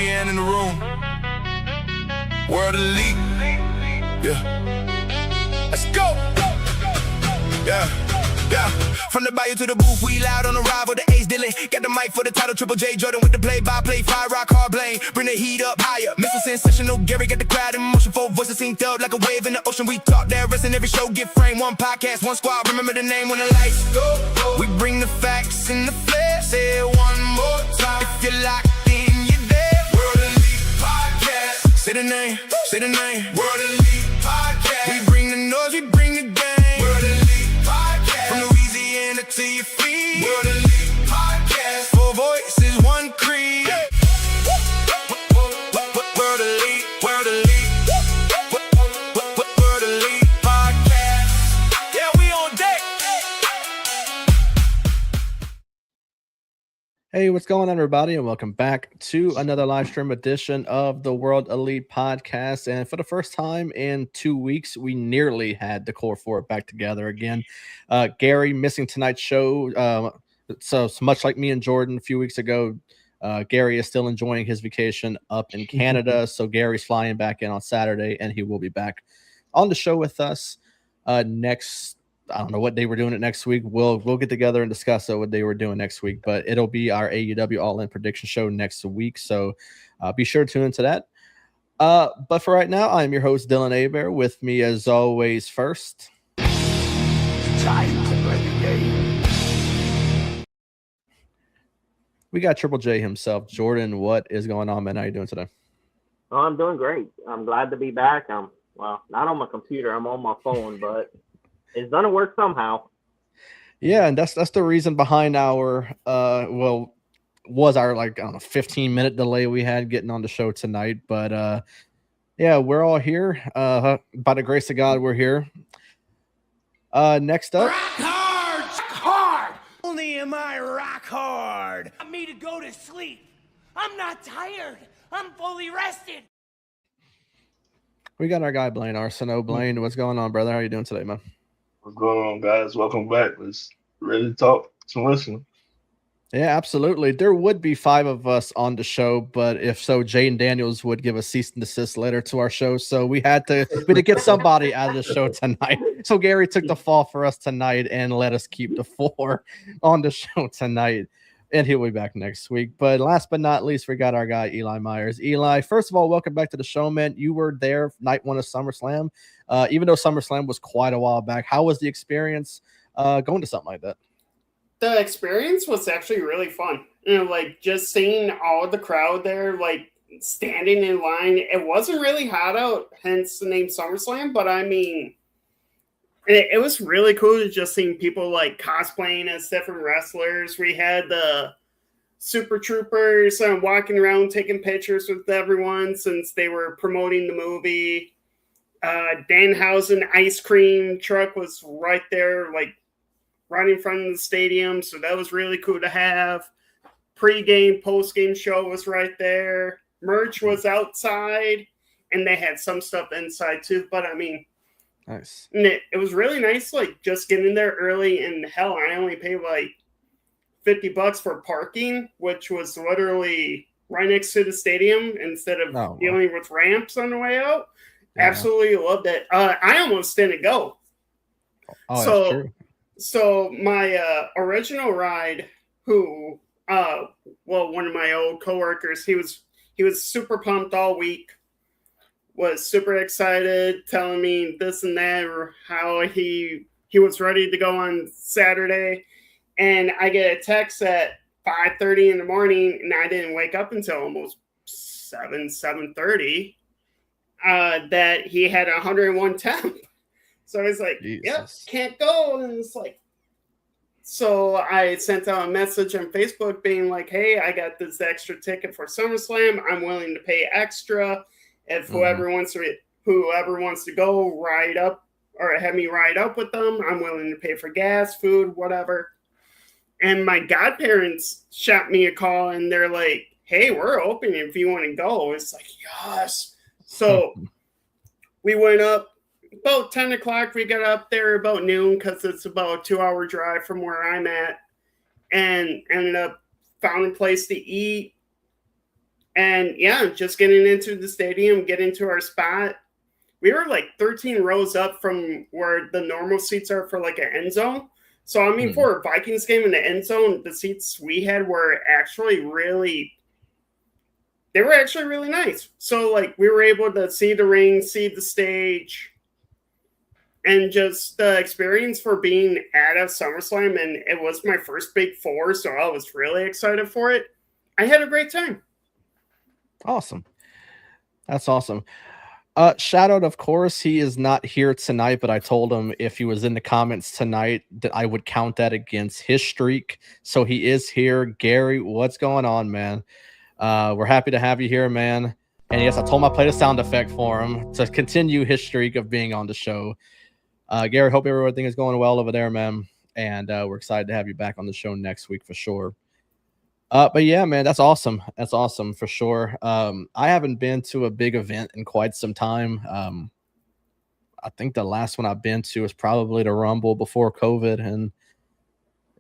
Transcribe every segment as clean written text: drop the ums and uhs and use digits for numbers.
Louisiana in the room. World elite. Yeah. Let's go. Yeah. Yeah, from the bayou to the booth, we loud on the ride with the ace dealing. Got the mic for the title, Triple J Jordan with the play-by-play, fire rock, hard blame. Bring the heat up higher, Mr. Sensational, Gary got the crowd in motion. 4 voices synced up like a wave in the ocean. We talk that rest in every show, get framed. 1 podcast, 1 squad, remember the name when the lights go. We bring the facts in the flesh, say it one more time. If you're locked in, you're there. World Elite Podcast. Say the name, World Elite Podcast. We bring the noise, we bring the game. World Elite Podcast. From Louisiana to your feet. World Elite Podcast. 4 voices, 1 creed. World Elite, World Elite. World Elite Podcast. Yeah, we on deck. Hey, what's going on, everybody, and welcome back to another live stream edition of the World Elite Podcast. And for the first time in 2 weeks, we nearly had the core 4 back together again. Gary missing tonight's show. So much like me and Jordan a few weeks ago, Gary is still enjoying his vacation up in Canada. So Gary's flying back in on Saturday, and he will be back on the show with us next. I don't know what day we're doing it next week. We'll get together and discuss what day we're doing next week, but it'll be our AEW All-In prediction show next week. So be sure to tune into that. But for right now, I'm your host, Dylan Abear. With me, as always, first. Time to play the game. We got Triple J himself. Jordan, what is going on, man? How you doing today? Oh, I'm doing great. I'm glad to be back. Well, not on my computer. I'm on my phone, but it's gonna work somehow. Yeah, and that's the reason behind our was our 15-minute delay we had getting on the show tonight. But yeah, we're all here. By the grace of God, we're here. Next up. Hard. Only am I rock hard. Want me to go to sleep. I'm not tired. I'm fully rested. We got our guy Blaine Arsenault. Blaine, what's going on, brother? How you doing today, man? What's going on, guys? Welcome back. Let's really talk some wrestling. Yeah, absolutely. There would be 5 of us on the show, but if so, Jane Daniels would give a cease and desist letter to our show. So we had to get somebody out of the show tonight. So Gary took the fall for us tonight and let us keep the 4 on the show tonight. And he'll be back next week. But last but not least, we got our guy, Eli Myers. Eli, first of all, welcome back to the show, man. You were there night 1 of SummerSlam. Even though SummerSlam was quite a while back, how was the experience going to something like that? The experience was actually really fun. Just seeing all the crowd there, standing in line. It wasn't really hot out, hence the name SummerSlam, but I mean, it was really cool to just seeing people cosplaying as different wrestlers. We had the Super Troopers walking around taking pictures with everyone since they were promoting the movie. Danhausen ice cream truck was right there, right in front of the stadium. So that was really cool to have. Pre-game, post-game show was right there. Merch was outside, and they had some stuff inside too. But I mean, nice. It was really nice, just getting there early. And hell, I only paid $50 for parking, which was literally right next to the stadium instead of dealing with ramps on the way out. Yeah. Absolutely loved it. I almost didn't go. Oh, so, that's true. So my original ride, one of my old coworkers, he was super pumped all week, was super excited, telling me this and that, or how he was ready to go on Saturday. And I get a text at 5:30 in the morning, and I didn't wake up until almost 7:30, that he had 101 temp. So he's like, yep, can't go. And it's so I sent out a message on Facebook being like, hey, I got this extra ticket for SummerSlam. I'm willing to pay extra. If whoever wants to go ride up or have me ride up with them, I'm willing to pay for gas, food, whatever. And my godparents shot me a call and they're like, hey, we're open if you want to go. It's like, yes. So we went up. About 10 o'clock, we got up there about noon because it's about a 2-hour drive from where I'm at, and ended up found a place to eat, And yeah, just getting into the stadium, getting to our spot. We were like 13 rows up from where the normal seats are for like an end zone. So, I mean, for a Vikings game in the end zone, the seats we had were actually really nice. So, like, we were able to see the ring, see the stage, and just the experience for being at a SummerSlam. And it was my first Big Four, so I was really excited for it. I had a great time. Awesome. That's awesome. Shout out, of course, he is not here tonight, but I told him if he was in the comments tonight that I would count that against his streak. So he is here. Gary, what's going on, man? We're happy to have you here, man. And yes, I told him I played a sound effect for him to continue his streak of being on the show. Gary, hope everything is going well over there, man. And we're excited to have you back on the show next week for sure. But yeah, man, that's awesome. That's awesome for sure. I haven't been to a big event in quite some time. I think the last one I've been to is probably the Rumble before COVID, and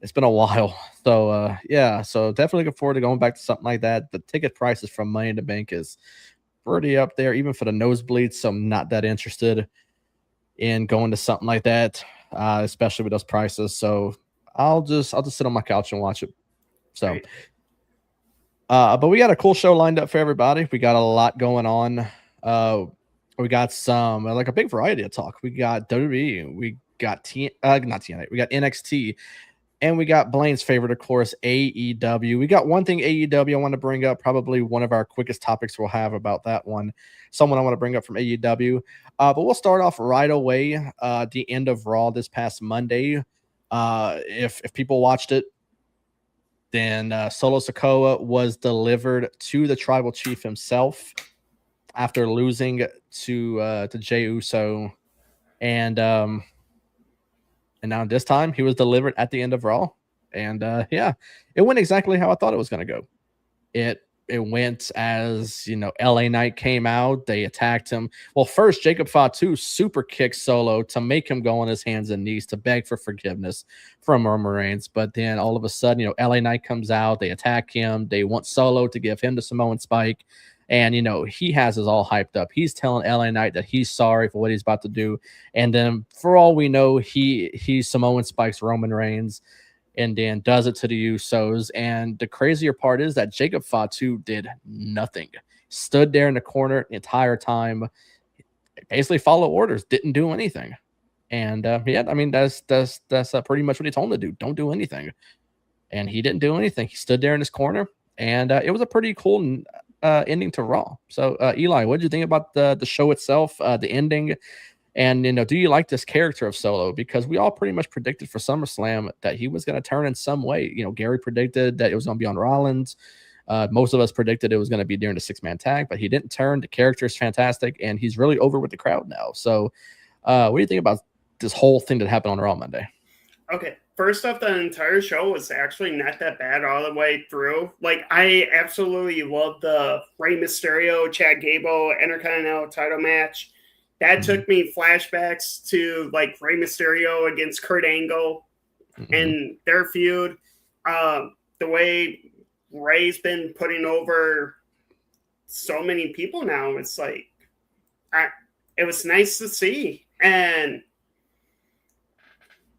it's been a while. So yeah, so definitely looking forward to going back to something like that. The ticket prices from Money in the Bank is pretty up there, even for the nosebleeds. So I'm not that interested in going to something like that, especially with those prices. So I'll just sit on my couch and watch it. So. Right. But we got a cool show lined up for everybody. We got a lot going on. We got some like a big variety of talk. We got WWE, we got not TNA, we got NXT, and we got Blaine's favorite, of course, AEW. We got one thing AEW I want to bring up, probably one of our quickest topics we'll have about that one. Someone I want to bring up from AEW. But we'll start off right away. The end of Raw this past Monday. If people watched it, then Solo Sikoa was delivered to the tribal chief himself after losing to Jey Uso, and now this time he was delivered at the end of Raw, and yeah, it went exactly how I thought it was going to go. It went as, you know, LA Knight came out, they attacked him. Well, first Jacob Fatu super kicked Solo to make him go on his hands and knees to beg for forgiveness from Roman Reigns. But then all of a sudden, you know, LA Knight comes out, they attack him, they want Solo to give him the Samoan Spike. And, you know, he has us all hyped up. He's telling LA Knight that he's sorry for what he's about to do. And then for all we know, he Samoan Spikes Roman Reigns and then does it to the Usos. And the crazier part is that Jacob Fatu did nothing. Stood there in the corner the entire time, basically followed orders, didn't do anything. And yeah, I mean, that's pretty much what he told him to do. Don't do anything. And he didn't do anything. He stood there in his corner, and it was a pretty cool ending to Raw. So Eli, what did you think about the show itself, the ending? And, you know, do you like this character of Solo? Because we all pretty much predicted for SummerSlam that he was going to turn in some way. You know, Gary predicted that it was going to be on Rollins. Most of us predicted it was going to be during the 6-man tag, but he didn't turn. The character is fantastic, and he's really over with the crowd now. So what do you think about this whole thing that happened on Raw Monday? Okay. First off, the entire show was actually not that bad all the way through. Like, I absolutely love the Rey Mysterio, Chad Gable, Intercontinental title match. That took me flashbacks to, like, Rey Mysterio against Kurt Angle and their feud. The way Rey's been putting over so many people now, it's like, it was nice to see. And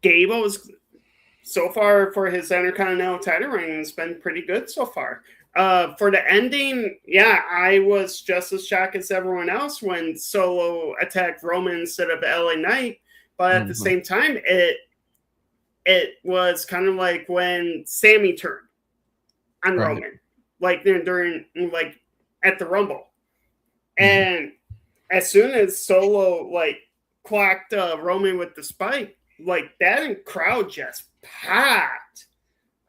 Gable's, so far for his Intercontinental title reign, has been pretty good so far. For the ending, yeah, I was just as shocked as everyone else when Solo attacked Roman instead of LA Knight. But at the same time, it was kind of like when Sammy turned on Roman, like during like at the Rumble. And as soon as Solo like clocked Roman with the spike, like that crowd just packed.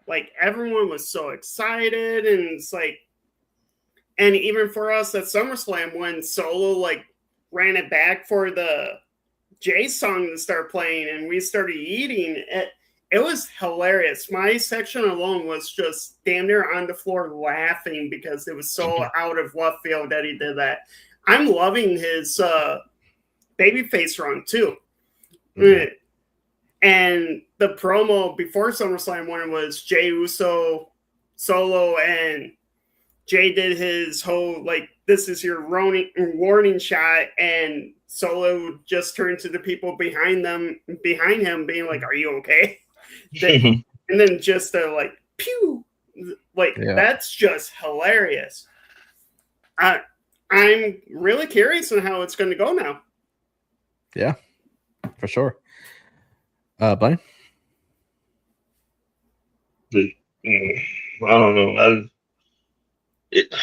Like, everyone was so excited, and it's like, and even for us at SummerSlam, when Solo, like, ran it back for the Jay song to start playing, and we started eating, it was hilarious. My section alone was just damn near on the floor laughing because it was so out of left field that he did that. I'm loving his babyface run, too. And the promo before SummerSlam when it was Jey Uso, Solo, and Jey did his whole, like, this is your warning shot, and Solo just turned to the people behind him, being like, "Are you okay?" And then just like, pew, like that's just hilarious. I'm really curious on how it's going to go now. Yeah, for sure. Blaine? I don't know.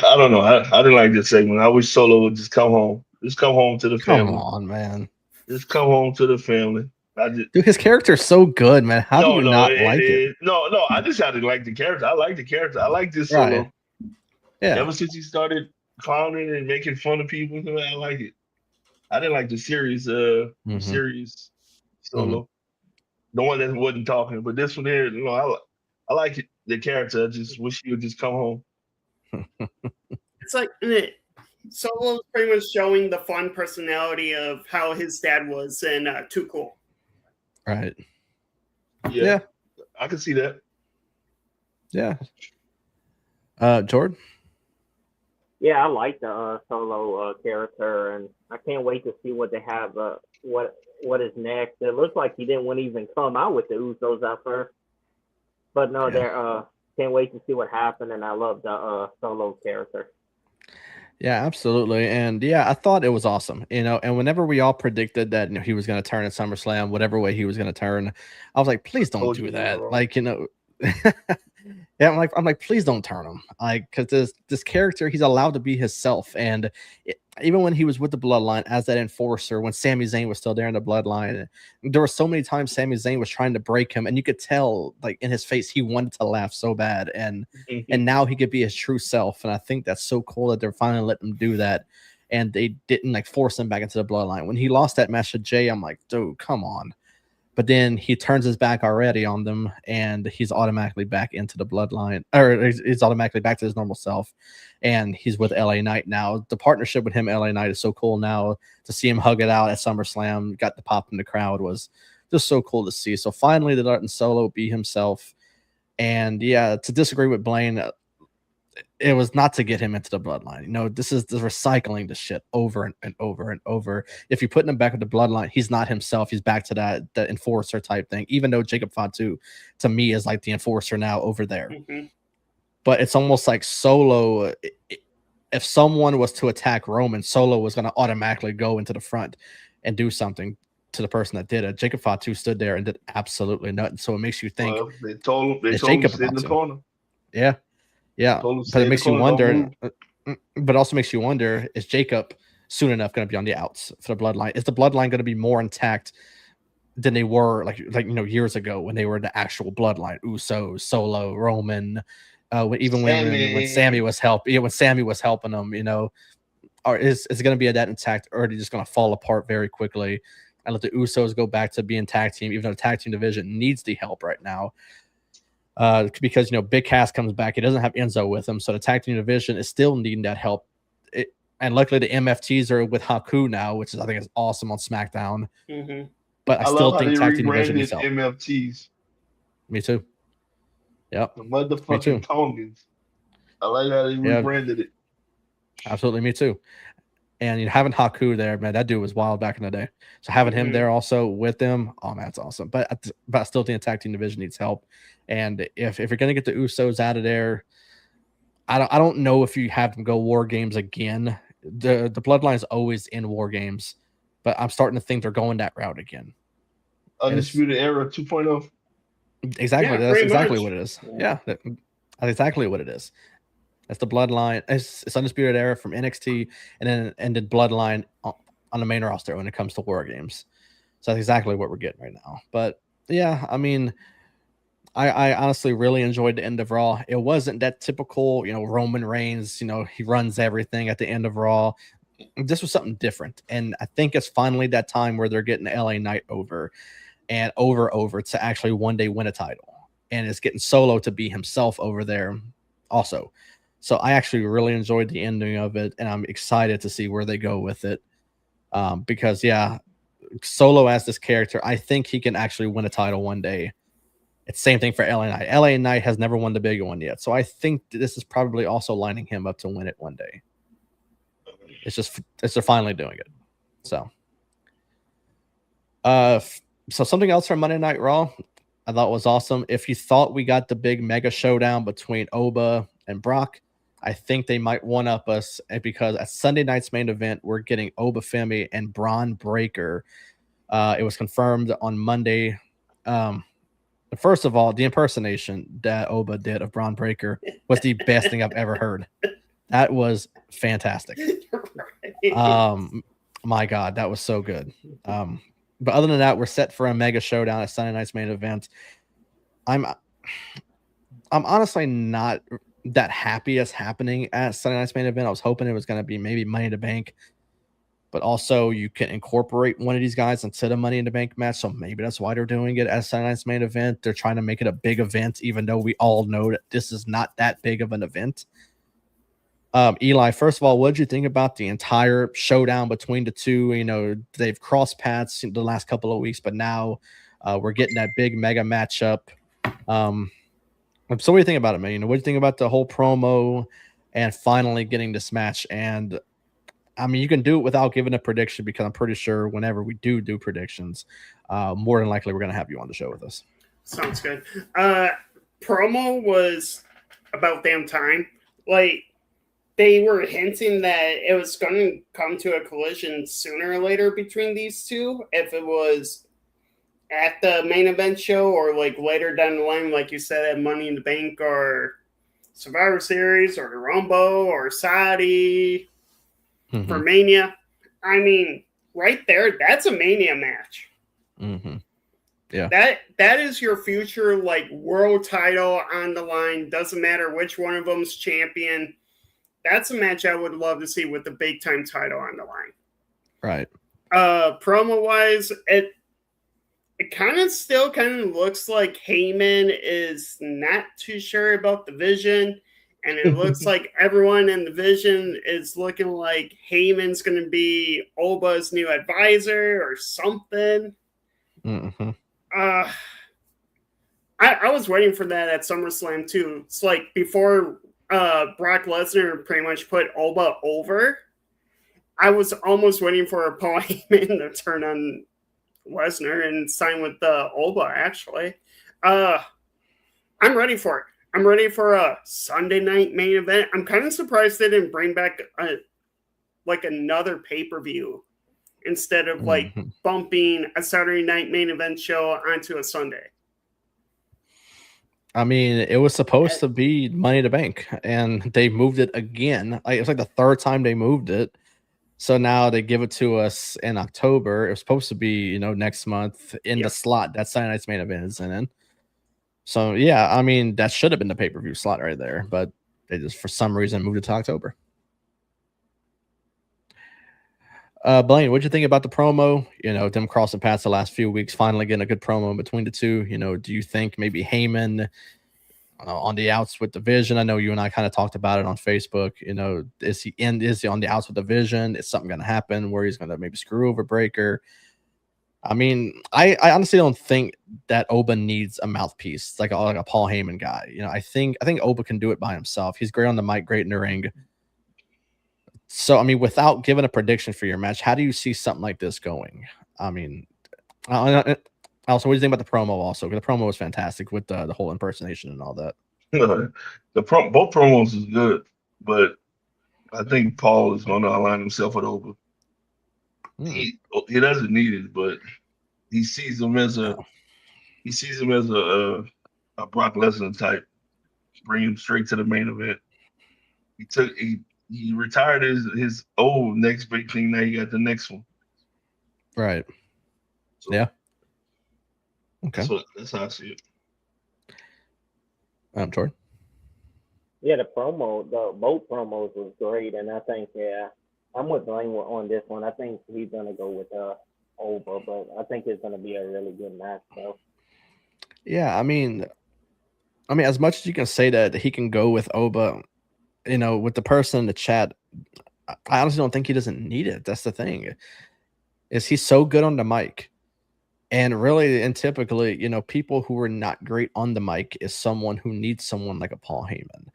I don't know. I didn't like this segment. I wish Solo would just come home. Just come home to the family. Come on, man. Just come home to the family. Dude, his character's so good, man. How do you not like it? No, I just had to like the character. I like the character. I like this Solo. Right. Yeah. Ever since he started clowning and making fun of people, I like it. I didn't like the series, series Solo. The one that wasn't talking, but this one here, I like it. The character. I just wish he would just come home. It's like Solo's pretty much showing the fun personality of how his dad was in Too Cool. Right. Yeah. I can see that. Yeah. Jordan? Yeah, I like the Solo character, and I can't wait to see what they have. What is next? It looks like he didn't want to even come out with the Usos at first, but no, they're can't wait to see what happened. And I love the Solo character. Yeah, absolutely. And yeah, I thought it was awesome, and whenever we all predicted that he was going to turn at SummerSlam, whatever way he was going to turn, I was like, please don't do that. Like, yeah, I'm like, please don't turn him. Like, because this character, he's allowed to be himself. And even when he was with the Bloodline as that enforcer, when Sami Zayn was still there in the Bloodline, there were so many times Sami Zayn was trying to break him, and you could tell, like, in his face, he wanted to laugh so bad. And now he could be his true self. And I think that's so cool that they're finally letting him do that. And they didn't like force him back into the Bloodline. When he lost that match to Jey, I'm like, dude, come on. But then he turns his back already on them, and he's automatically back into the Bloodline, or he's automatically back to his normal self. And he's with LA Knight now. The partnership with him, LA Knight, is so cool now. To see him hug it out at SummerSlam, got the pop in the crowd, was just so cool to see. So finally, they're letting Solo be himself. And yeah, to disagree with Blaine, it was not to get him into the Bloodline. This is the recycling the shit over and over and over. If you put him back with the Bloodline, he's not himself. He's back to the enforcer type thing, even though Jacob Fatu, to me, is like the enforcer now over there. But it's almost like Solo, if someone was to attack Roman, Solo was going to automatically go into the front and do something to the person that did it. Jacob Fatu stood there and did absolutely nothing. So it makes you think. Well, they told him Jacob to sit in the corner. Yeah. Yeah, but it makes you wonder. But also makes you wonder: is Jacob soon enough going to be on the outs for the Bloodline? Is the Bloodline going to be more intact than they were, like years ago when they were the actual Bloodline? Usos, Solo, Roman, even when Sammy was when Sammy was helping them, or is it going to be that intact, or are they just going to fall apart very quickly and let the Usos go back to being tag team, even though the tag team division needs the help right now? Because Big Cass comes back, he doesn't have Enzo with him, so the tag team division is still needing that help. And luckily the MFTs are with Haku now, which I think is awesome on SmackDown. But I still think tag team division needs help. MFTs. Me too. Yep. The motherfucking Tongans. I like how they rebranded it. Absolutely, me too. And having Haku there, man, that dude was wild back in the day. So having him there also with them, oh man, that's awesome. But I still think the tag team division needs help. And if you're gonna get the Usos out of there, I don't know if you have them go War Games again. The Bloodline is always in War Games, but I'm starting to think they're going that route again. Undisputed Era 2.0. Exactly, that's exactly what it is. Yeah, that's exactly what it is. That's the Bloodline. It's Undisputed Era from NXT, and then Bloodline on the main roster when it comes to War Games. So that's exactly what we're getting right now. But yeah, I mean, I honestly really enjoyed the end of Raw. It wasn't that typical, Roman Reigns, he runs everything at the end of Raw. This was something different. And I think it's finally that time where they're getting LA Knight over to actually one day win a title. And it's getting Solo to be himself over there also. So I actually really enjoyed the ending of it, and I'm excited to see where they go with it. Because, yeah, Solo as this character, I think he can actually win a title one day. It's same thing for LA Knight. LA Knight has never won the big one yet. So I think this is probably also lining him up to win it one day. It's they're finally doing it. So so something else from Monday Night Raw I thought was awesome. If you thought we got the big mega showdown between Oba and Brock, I think they might one-up us because at Sunday night's main event, we're getting Oba Femi and Braun Breaker. It was confirmed on Monday. First of all, the impersonation that Oba did of Braun Breaker was the best thing I've ever heard. That was fantastic. My God, that was so good. But other than that, we're set for a mega showdown at Sunday night's main event. I'm honestly not that happy as happening at Sunday night's main event. I was hoping it was going to be maybe Money in the Bank, but also you can incorporate one of these guys into the Money in the Bank match. So maybe that's why they're doing it as Sunday night's main event. They're trying to make it a big event, even though we all know that this is not that big of an event. Eli, first of all, what did you think about the entire showdown between the two? You know, they've crossed paths the last couple of weeks, but now we're getting that big mega matchup. So what do you think about it, man? You know, what do you think about the whole promo and finally getting this match? And I mean, you can do it without giving a prediction because I'm pretty sure whenever we do predictions, more than likely we're going to have you on the show with us. Sounds good. Promo was about damn time. Like, they were hinting that it was going to come to a collision sooner or later between these two. If it was at the main event show or like later down the line, like you said, at Money in the Bank or Survivor Series or the Rumble or Saudi for Mania. I mean, right there, that's a Mania match. Yeah. That is your future like world title on the line. Doesn't matter which one of them's champion. That's a match I would love to see with the big time title on the line. Right. Promo wise, it kind of looks like Heyman is not too sure about the vision. And it looks like everyone in the vision is looking like Heyman's going to be Oba's new advisor or something. I was waiting for that at SummerSlam too. It's like before Brock Lesnar pretty much put Oba over, I was almost waiting for Paul Heyman to turn on Lesnar and sign with Oba, actually. I'm ready for it. I'm ready for a Sunday night main event. I'm kind of surprised they didn't bring back another pay-per-view instead of like bumping a Saturday night main event show onto a Sunday. I mean, it was supposed to be Money in the Bank, and they moved it again. It's like the third time they moved it. So now they give it to us in October. It was supposed to be, next month in the slot that Saturday night's main event is in. So, yeah, I mean, that should have been the pay-per-view slot right there, but they just, for some reason, moved it to October. Blaine, what'd you think about the promo? Them crossing paths the last few weeks, finally getting a good promo between the two. Do you think maybe Heyman on the outs with the Vision? I know you and I kind of talked about it on Facebook. Is he on the outs with the Vision? Is something going to happen where he's going to maybe screw over Breaker? I mean, I honestly don't think that Oba needs a mouthpiece like a Paul Heyman guy. I think Oba can do it by himself. He's great on the mic, great in the ring. So, I mean, without giving a prediction for your match, how do you see something like this going? I mean, also, what do you think about the promo also? Because the promo was fantastic with the whole impersonation and all that. Both promos is good, but I think Paul is going to align himself with Oba. He doesn't need it, but he sees him as a Brock Lesnar type. Bring him straight to the main event. He retired his old next big thing. Now he got the next one. Right. So, yeah. Okay. That's how I see it. Jordan. Yeah, the both promos was great, and I think I'm with Blaine on this one. I think he's gonna go with Oba, but I think it's gonna be a really good match, though. Yeah, I mean, as much as you can say that he can go with Oba, with the person in the chat, I honestly don't think he doesn't need it. That's the thing. Is he's so good on the mic. And really, and typically, people who are not great on the mic is someone who needs someone like a Paul Heyman.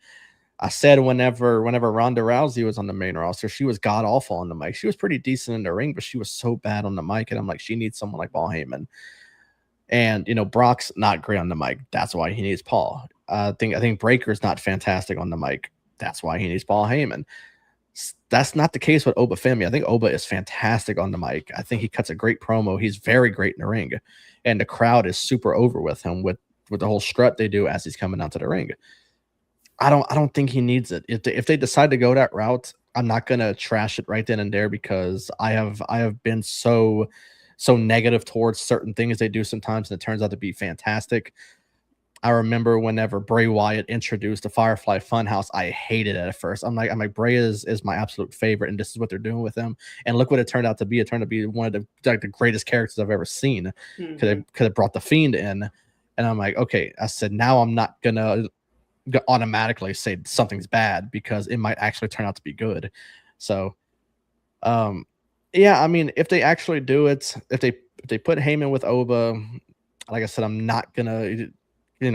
I said whenever Ronda Rousey was on the main roster, she was god awful on the mic. She was pretty decent in the ring, but she was so bad on the mic. And I'm like, she needs someone like Paul Heyman. And Brock's not great on the mic. That's why he needs Paul. I think Breaker's not fantastic on the mic. That's why he needs Paul Heyman. That's not the case with Oba Femi. I think Oba is fantastic on the mic. I think he cuts a great promo. He's very great in the ring, and the crowd is super over with him with the whole strut they do as he's coming out to the ring. I don't think he needs it. If they decide to go that route, I'm not gonna trash it right then and there, because I have been so negative towards certain things they do sometimes, and it turns out to be fantastic. I remember whenever Bray Wyatt introduced the Firefly Funhouse, I hated it at first. I'm like Bray is my absolute favorite, and this is what they're doing with him. And look what it turned out to be. It turned out to be one of the greatest characters I've ever seen. Could have brought the Fiend in, and I'm like, okay. I said, now I'm not gonna automatically say something's bad, because it might actually turn out to be good. So, yeah, I mean, if they actually do it, if they put Heyman with Oba, like I said, I'm not gonna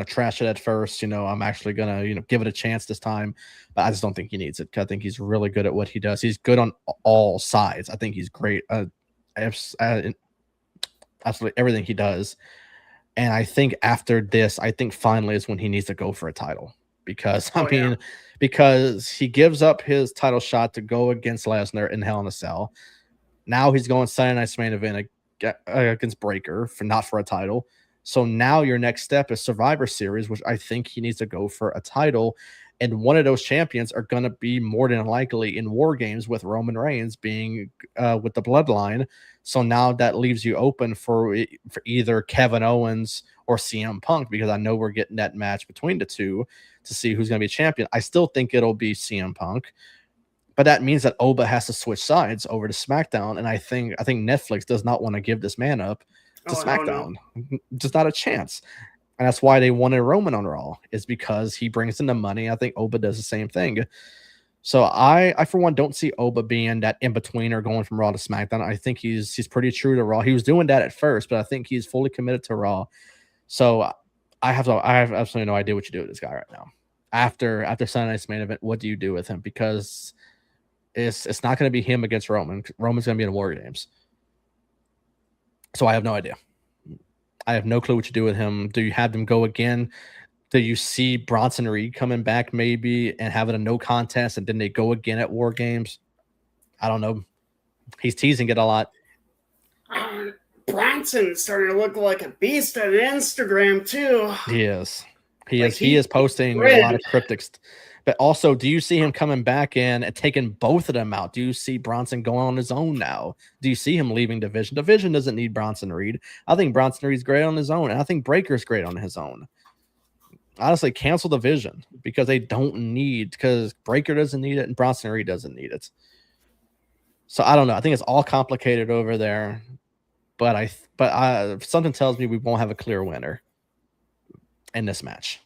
trash it at first. I'm actually gonna give it a chance this time, but I just don't think he needs it. I think he's really good at what he does. He's good on all sides. I think he's great. Absolutely everything he does. And I think after this, I think finally is when he needs to go for a title, because because he gives up his title shot to go against Lesnar in Hell in a Cell. Now he's going Saturday Night's Main Event against Breaker not for a title. So now your next step is Survivor Series, which I think he needs to go for a title. And one of those champions are going to be more than likely in War Games, with Roman Reigns being with the Bloodline. So now that leaves you open for either Kevin Owens or CM Punk, because I know we're getting that match between the two to see who's going to be champion. I still think it'll be CM Punk, but that means that Oba has to switch sides over to SmackDown. And I think Netflix does not want to give this man up to SmackDown. No. Just not a chance. And that's why they wanted Roman on Raw, is because he brings in the money. I think Oba does the same thing. So I for one, don't see Oba being that in-betweener going from Raw to SmackDown. I think he's pretty true to Raw. He was doing that at first, but I think he's fully committed to Raw. So I have absolutely no idea what you do with this guy right now. After Sunday Night's Main Event, what do you do with him? Because it's not going to be him against Roman. Roman's going to be in War Games. So I have no idea. I have no clue what you do with him. Do you have them go again? Do you see Bronson Reed coming back maybe and having a no contest, and then they go again at War Games? I don't know. He's teasing it a lot. Bronson's starting to look like a beast on Instagram too. He is. He is posting a lot of cryptic. But also, do you see him coming back in and taking both of them out? Do you see Bronson going on his own now? Do you see him leaving Division? Division doesn't need Bronson Reed. I think Bronson Reed's great on his own, and I think Breaker's great on his own. Honestly, cancel Division, because they don't need, because Breaker doesn't need it and Bronson Reed doesn't need it. So I don't know. I think it's all complicated over there, but something tells me we won't have a clear winner in this match.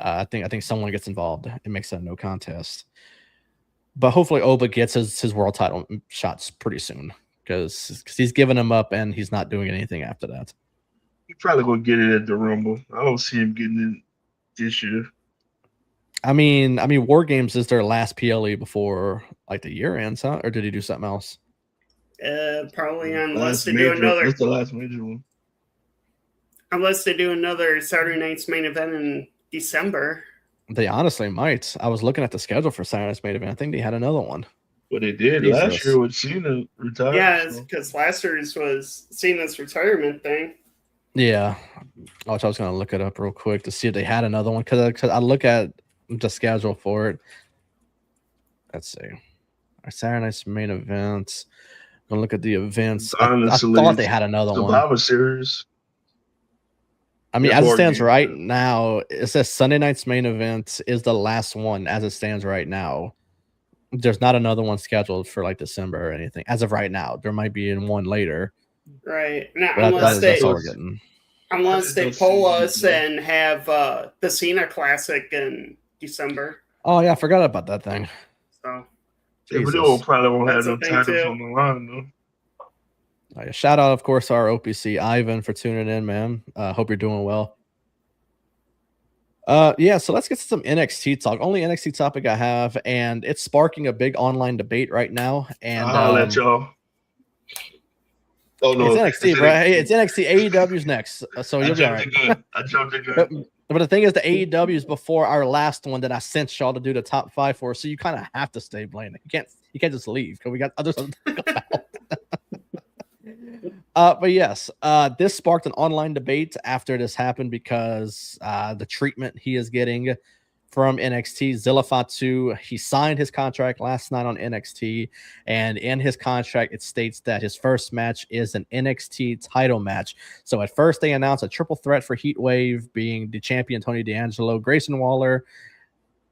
I think someone gets involved and makes that no contest. But hopefully Oba gets his world title shots pretty soon, because he's giving them up and he's not doing anything after that. He's probably going to get it at the Rumble. I don't see him getting it this year. I mean, War Games is their last PLE before like the year ends, huh? Or did he do something else? Probably unless they do another. That's the last major one. Unless they do another Saturday Night's Main Event in December. They honestly might. I was looking at the schedule for Saturday Night's Main Event. I think they had another one. But they did last year with Cena retired. Yeah, because last year's was Cena's retirement thing. Yeah. I was going to look it up real quick to see if they had another one, because I look at the schedule for it. Let's see. Our Saturday Night's Main Event. I'm going to look at the events. Honestly, I thought they had another one. Survivor Series. I mean, as it stands right now, it says Sunday Night's Main Event is the last one as it stands right now. There's not another one scheduled for like December or anything. As of right now, there might be one later. Right. Now, unless they pull us and have the Cena Classic in December. Oh, yeah, I forgot about that thing. So, yeah, but they probably won't have no titles on the line, though. Shout out, of course, to our OPC Ivan for tuning in, man. Hope you're doing well. Yeah, so let's get to some NXT talk. Only NXT topic I have, and it's sparking a big online debate right now. And I'll let y'all. Oh no, it's NXT, bro. Hey, it's NXT. AEW's next, so you'll be all right. I jumped the gun. But the thing is, the AEW is before our last one that I sent y'all to do the top 5 for, so you kind of have to stay playing it. You can't just leave because we got other stuff to talk about. But yes, this sparked an online debate after this happened because the treatment he is getting from NXT, Zilla Fatu, he signed his contract last night on NXT, and in his contract it states that his first match is an NXT title match. So at first they announced a triple threat for Heatwave, being the champion Tony D'Angelo, Grayson Waller,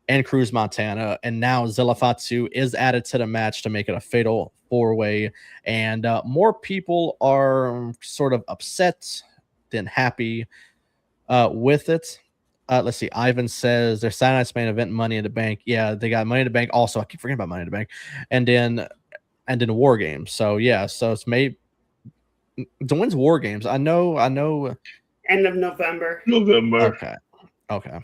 and Cruz Montana, and now Zilla Fatu is added to the match to make it a fatal 4-way, and more people are sort of upset than happy with it. Let's see. Ivan says their Saturday Night's Main Event, Money in the Bank. Yeah, they got Money in the Bank. Also, I keep forgetting about Money in the Bank, and then War Games. So yeah, so it's maybe when's War Games? I know. End of November. Okay.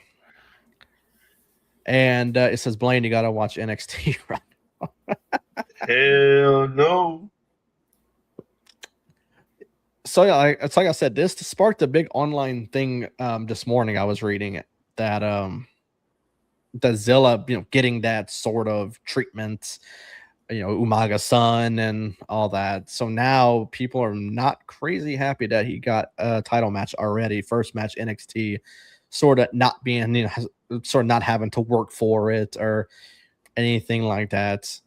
And it says, Blaine, you got to watch NXT right now. Hell no. So yeah, it's like I said, this sparked a big online thing this morning. I was reading it that Zilla, getting that sort of treatment, Umaga's son and all that. So now people are not crazy happy that he got a title match already, first match NXT, sort of not being, sort of not having to work for it or anything like that.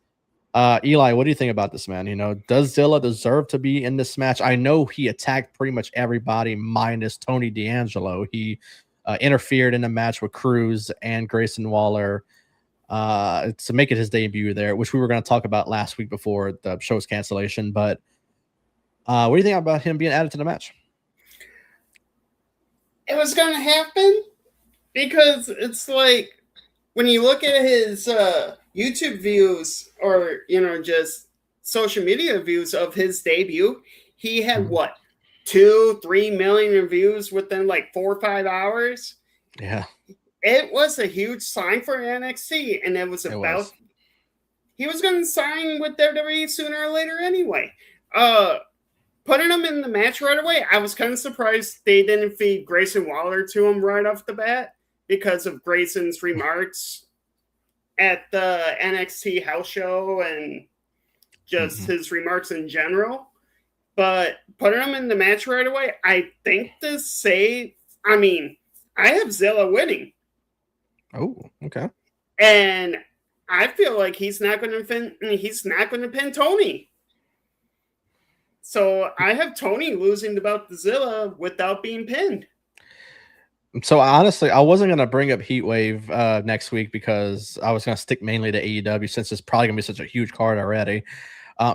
Eli, what do you think about this, man? Does Zilla deserve to be in this match? I know he attacked pretty much everybody minus Tony D'Angelo. He interfered in a match with Cruz and Grayson Waller to make it his debut there, which we were going to talk about last week before the show's cancellation. But what do you think about him being added to the match? It was going to happen because it's like when you look at his YouTube views or, just social media views of his debut, he had 2-3 million views within like 4 or 5 hours. Yeah. It was a huge sign for NXT, and he was going to sign with WWE sooner or later anyway. Putting him in the match right away, I was kind of surprised they didn't feed Grayson Waller to him right off the bat because of Grayson's remarks at the NXT house show and just his remarks in general. But putting him in the match right away, I think I have Zilla winning. Oh, okay. And I feel like he's not going to pin Tony. So I have Tony losing the belt to Zilla without being pinned. So honestly, I wasn't going to bring up Heatwave next week because I was going to stick mainly to AEW since it's probably going to be such a huge card already.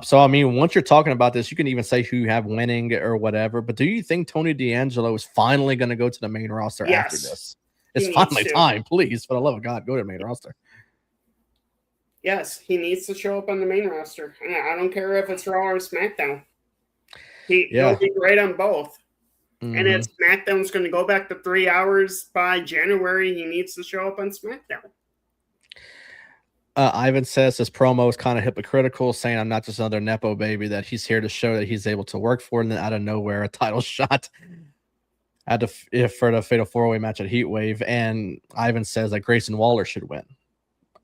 So, once you're talking about this, you can even say who you have winning or whatever. But do you think Tony D'Angelo is finally going to go to the main roster after this? It's finally time. Please, for the love of God, go to the main roster. Yes, he needs to show up on the main roster. I don't care if it's Raw or SmackDown. He'll be great on both. And if SmackDown's going to go back to 3 hours by January, he needs to show up on SmackDown. Ivan says his promo is kind of hypocritical, saying I'm not just another Nepo baby, that he's here to show that he's able to work for it, and then out of nowhere, a title shot for the Fatal 4-Way match at Heatwave. And Ivan says that Grayson Waller should win.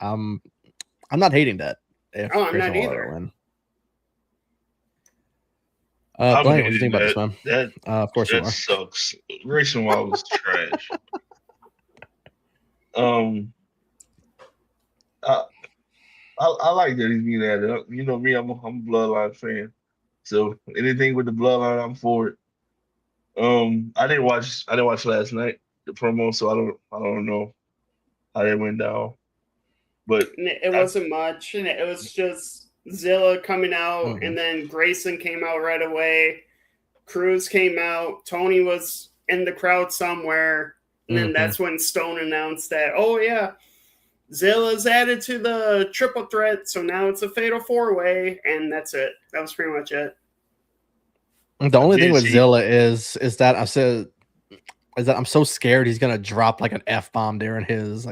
I'm not hating that. I'm not either. Blaine, what do you think about this, man? Of course you are. That sucks. Grayson Waller's trash. I like that he's being added. You know me, I'm a Bloodline fan. So anything with the Bloodline, I'm for it. I didn't watch last night, the promo, so I don't know how that went down. But it wasn't much, and it was just Zilla coming out, and then Grayson came out right away. Cruz came out. Tony was in the crowd somewhere, and then that's when Stone announced that, Zilla's added to the triple threat, so now it's a fatal 4-way, and that's it. That was pretty much it. The only thing with Zilla is that I'm so scared he's gonna drop like an F-bomb during his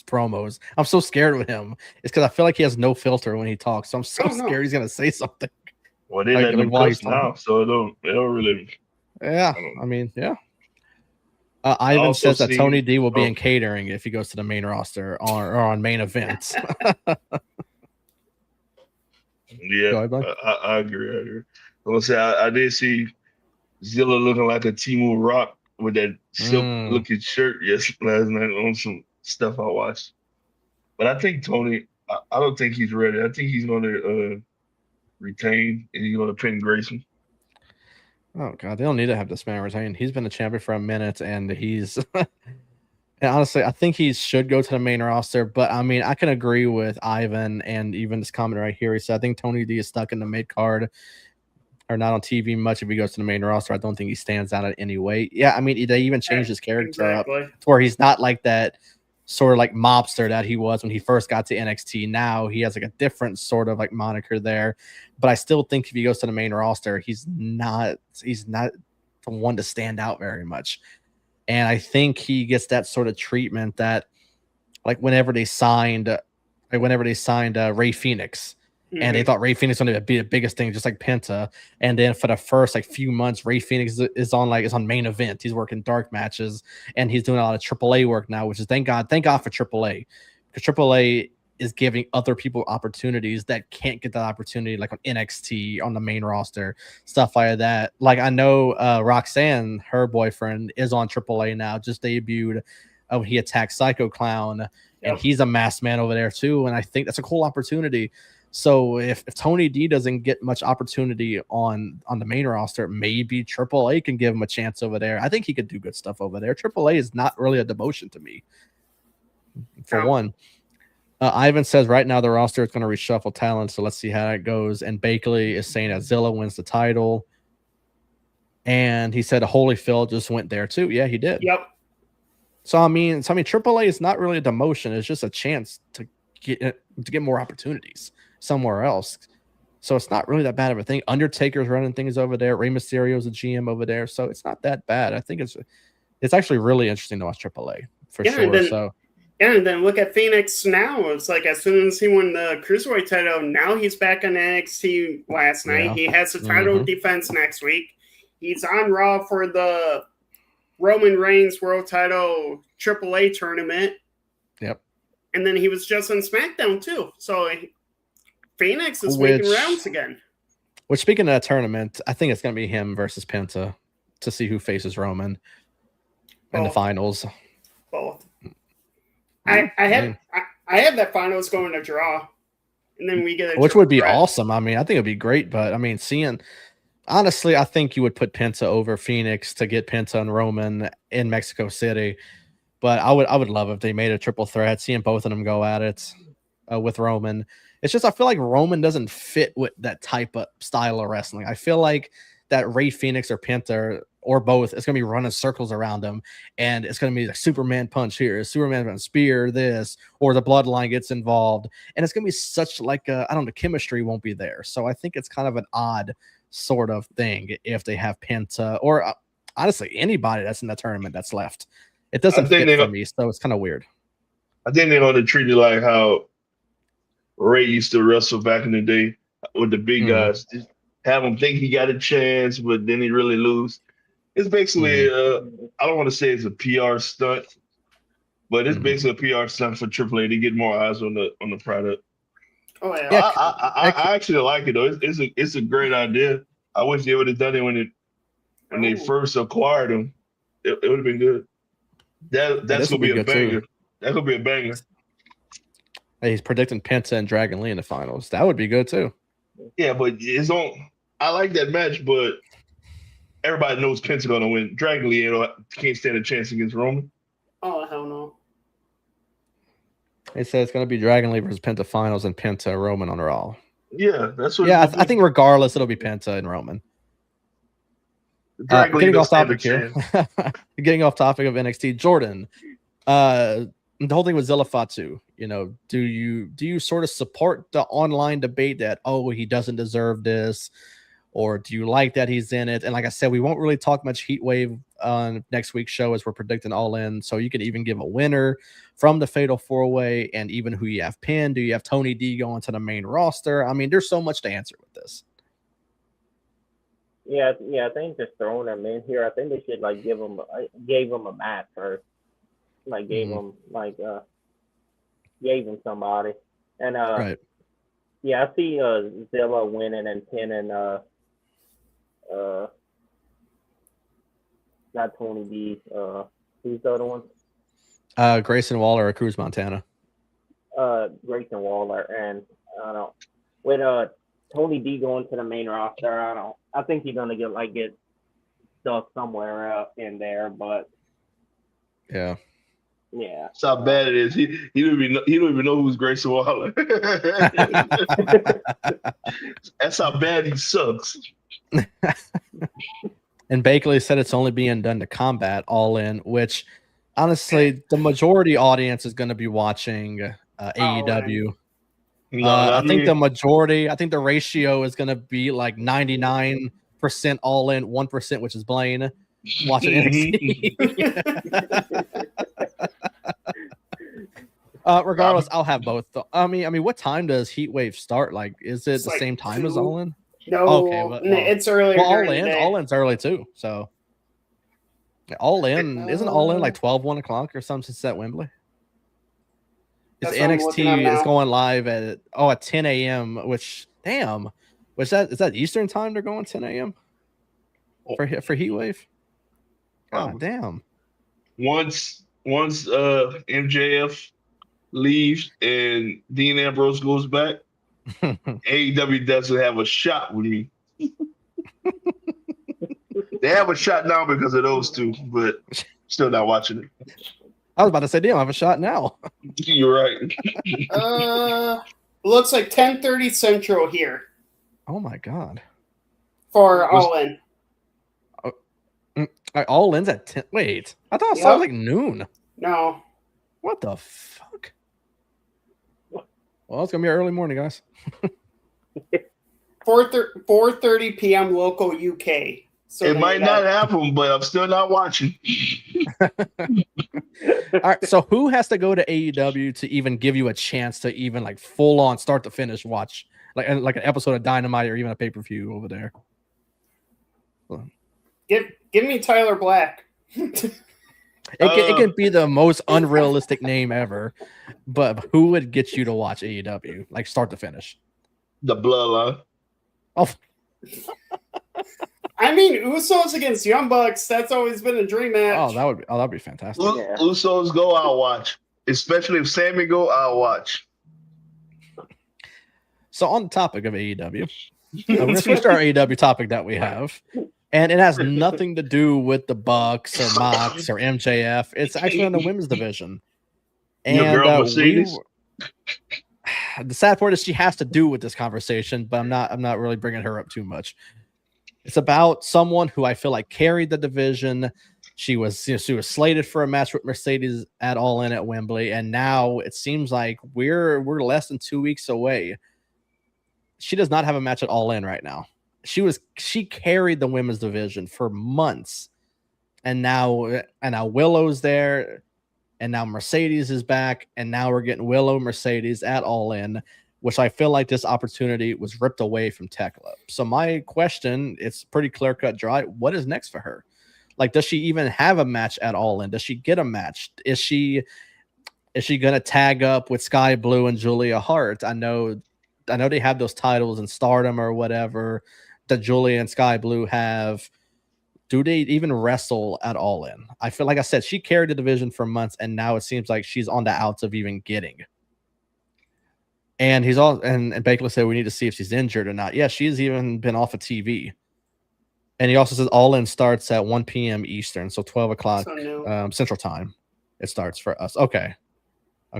promos. I'm so scared with him. It's because I feel like he has no filter when he talks. So I'm so scared he's gonna say something. Well, they let him cuss now, so they don't really. Yeah, I mean, yeah. Ivan says that Tony D will be in catering if he goes to the main roster or on main events. Yeah, I agree. I was say I did see Zilla looking like a Timu Rock with that silk looking shirt last night on some stuff I watched. But I think Tony, I don't think he's ready. I think he's going to retain and he's going to pin Grayson. Oh God, they don't need to have this man retain. He's been a champion for a minute, and he's. And honestly, I think he should go to the main roster. But I mean, I can agree with Ivan and even this comment right here. He said, "I think Tony D is stuck in the mid card or not on TV much. If he goes to the main roster, I don't think he stands out in any way." Yeah, I mean, they even changed his character up to where he's not like that sort of like mobster that he was when he first got to NXT. Now he has like a different sort of like moniker there. But I still think if he goes to the main roster, he's not the one to stand out very much. And I think he gets that sort of treatment that like whenever they signed Ray Phoenix, and they thought Ray Phoenix was going to be the biggest thing, just like Penta. And then for the first like few months, Ray Phoenix is on main event. He's working dark matches, and he's doing a lot of AAA work now, which is thank God for AAA, because AAA is giving other people opportunities that can't get that opportunity, like on NXT, on the main roster, stuff like that. Like I know Roxanne, her boyfriend, is on AAA now, just debuted. He attacked Psycho Clown, and he's a masked man over there too. And I think that's a cool opportunity. So if Tony D doesn't get much opportunity on the main roster, maybe AAA can give him a chance over there. I think he could do good stuff over there. AAA is not really a demotion to me, for one. Ivan says right now the roster is going to reshuffle talent, so let's see how that goes. And Bakley is saying that Zilla wins the title. And he said Holyfield just went there too. Yeah, he did. Yep. So I mean, AAA is not really a demotion. It's just a chance to get more opportunities somewhere else. So it's not really that bad of a thing. Undertaker's running things over there. Rey Mysterio's a GM over there. So it's not that bad. I think it's actually really interesting to watch AAA for sure. And then look at Phoenix now. It's like as soon as he won the Cruiserweight title, now he's back on NXT last night. Yeah. He has the title defense next week. He's on Raw for the Roman Reigns World Title AAA tournament. Yep. And then he was just on SmackDown too. So Phoenix is making rounds again. Which, speaking of that tournament, I think it's going to be him versus Penta to see who faces Roman in the finals. Both. I have that finals going to draw, and then we get which would be awesome. I mean, I think it'd be great, but I mean, honestly, I think you would put Penta over Phoenix to get Penta and Roman in Mexico City. But I would love if they made a triple threat, seeing both of them go at it with Roman. It's just I feel like Roman doesn't fit with that type of style of wrestling. I feel like that Ray Phoenix or Penta or both, it's going to be running circles around him, and it's going to be like Superman punch here, Superman spear this, or the Bloodline gets involved, and it's going to be such like the chemistry won't be there. So I think it's kind of an odd sort of thing if they have Penta or honestly anybody that's in the tournament that's left. It doesn't fit for me, so it's kind of weird. I think they're going to treat it like how Ray used to wrestle back in the day with the big guys. Just have him think he got a chance, but then he really lose. It's basically, I don't want to say it's a PR stunt, but it's basically a PR stunt for AAA to get more eyes on the product. Oh yeah, I actually like it though. It's a great idea. I wish they would have done it when they first acquired him. It would have been good. That's gonna be a banger. That's gonna be a banger. Hey, he's predicting Penta and Dragon Lee in the finals. That would be good too. Yeah, but I like that match, but everybody knows Penta's gonna win. Dragon Lee can't stand a chance against Roman. Oh hell no. It says it's gonna be Dragon Lee versus Penta finals and Penta Roman on Raw. Yeah, that's what. Yeah, I think regardless, it'll be Penta and Roman. Getting off topic here. Getting off topic of NXT, Jordan. The whole thing with Zilla Fatu. Do you sort of support the online debate that he doesn't deserve this, or do you like that he's in it? And like I said, we won't really talk much Heat Wave on next week's show as we're predicting All In. So you can even give a winner from the Fatal 4-Way and even who you have pinned. Do you have Tony D going to the main roster? I mean, there's so much to answer with this. Yeah, I think just throwing them in here, I think they should like gave him a match first. Like gave him somebody. And Right. yeah, I see Zilla winning and pinning not Tony D. Who's the other one? Grayson Waller or Cruz Montana. Grayson Waller, and I don't know. With Tony D going to the main roster, I think he's gonna get stuck somewhere in there, but Yeah. yeah. That's how bad it is. He don't even know who's Grayson Waller. That's how bad he sucks. And Bakley said it's only being done to combat All In, which honestly, the majority audience is going to be watching AEW. I think the majority, I think the ratio is going to be like 99% All In, 1%, which is Blaine, watching NXT. Regardless, I'll have both. I mean, what time does Heat Wave start? Like, is it the same time as All In? No, okay, well, it's earlier. Well, All In's early too. So All In isn't All In like 1 o'clock or something since at Wembley? It's NXT is going live at 10 a.m. Which is that Eastern time? They're going 10 a.m. for Heat Wave. God damn. Once MJF leaves and Dean Ambrose goes back, AEW doesn't have a shot with me. They have a shot now because of those two, but still not watching it. I was about to say, damn, I have a shot now. You're right. Looks like 10:30 Central here. Oh my god. For All In. All In's at 10. Wait, I thought it was like noon. No. What the fuck? Well, it's gonna be early morning, guys. 4:30 p.m. local UK. So it might not happen, but I'm still not watching. All right, so who has to go to AEW to even give you a chance to even like full on start to finish watch like an episode of Dynamite or even a pay-per-view over there? Give me Tyler Black. It can be the most unrealistic name ever, but who would get you to watch AEW like start to finish? The Bloodline. Oh. I mean, Usos against Young Bucks. That's always been a dream match. That'd be fantastic. Usos go, I'll watch. Especially if Sammy go, I'll watch. So on the topic of AEW, we're going to switch to our AEW topic that we have. And it has nothing to do with the Bucks or Mox or MJF. It's actually in the women's division. And your girl Mercedes. The sad part is she has to do with this conversation, but I'm not really bringing her up too much. It's about someone who I feel like carried the division. She was slated for a match with Mercedes at All In at Wembley, and now it seems like we're less than 2 weeks away. She does not have a match at All In right now. She carried the women's division for months, and now Willow's there, and now Mercedes is back, and now we're getting Willow Mercedes at All In, which I feel like this opportunity was ripped away from Tekla. So my question, it's pretty clear cut, dry. What is next for her? Like, does she even have a match at All In? Does she get a match? Is she gonna tag up with Sky Blue and Julia Hart? I know they have those titles in Stardom or whatever that Julia and Sky Blue have. Do they even wrestle at All In? I feel like I said she carried the division for months, and now it seems like she's on the outs of even getting. And and Baker said we need to see if she's injured or not. Yeah, she's even been off of TV. And he also says All In starts at 1 p.m. Eastern, so 12 o'clock Central Time. It starts for us. Okay,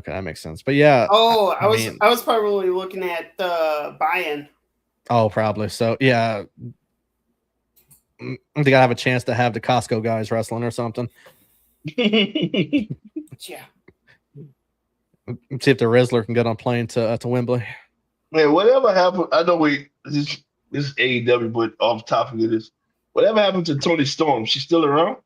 that makes sense. But yeah. Oh, I was probably looking at the buy-in. Oh, probably. So yeah, they gotta have a chance to have the Costco guys wrestling or something. Yeah. See if the Rizzler can get on plane to Wembley. Man, whatever happened, I know this is AEW, but off topic of this. Whatever happened to Toni Storm? She's still around?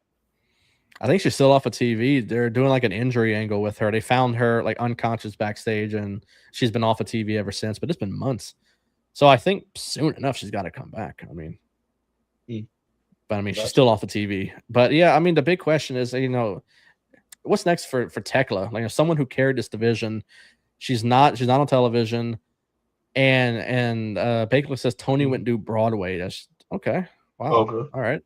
I think she's still off of TV. They're doing like an injury angle with her. They found her like unconscious backstage, and she's been off of TV ever since. But it's been months, so I think soon enough she's got to come back. I mean, but I mean she's still off of TV. But yeah, I mean the big question is, what's next for Tekla? Like someone who carried this division, she's not on television, and Baker says Tony went to Broadway. That's okay. Wow. Okay. All right.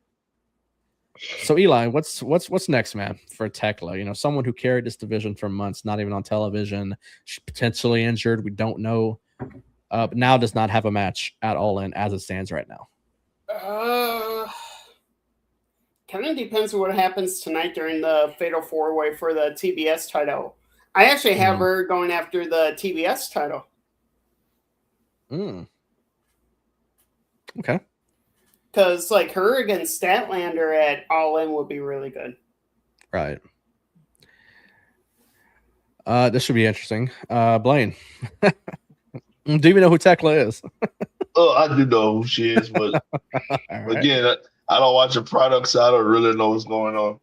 So Eli, what's next, man, for Tekla? Someone who carried this division for months, not even on television, she's potentially injured. We don't know. But now does not have a match at All In as it stands right now. Kind of depends on what happens tonight during the Fatal 4-Way for the TBS title. I actually have her going after the TBS title. Okay. Because like her against Statlander at All In would be really good. Right. This should be interesting. Blaine, do you even know who Tekla is? Oh, I do know who she is, but right. Again, I don't watch the product, so I don't really know what's going on.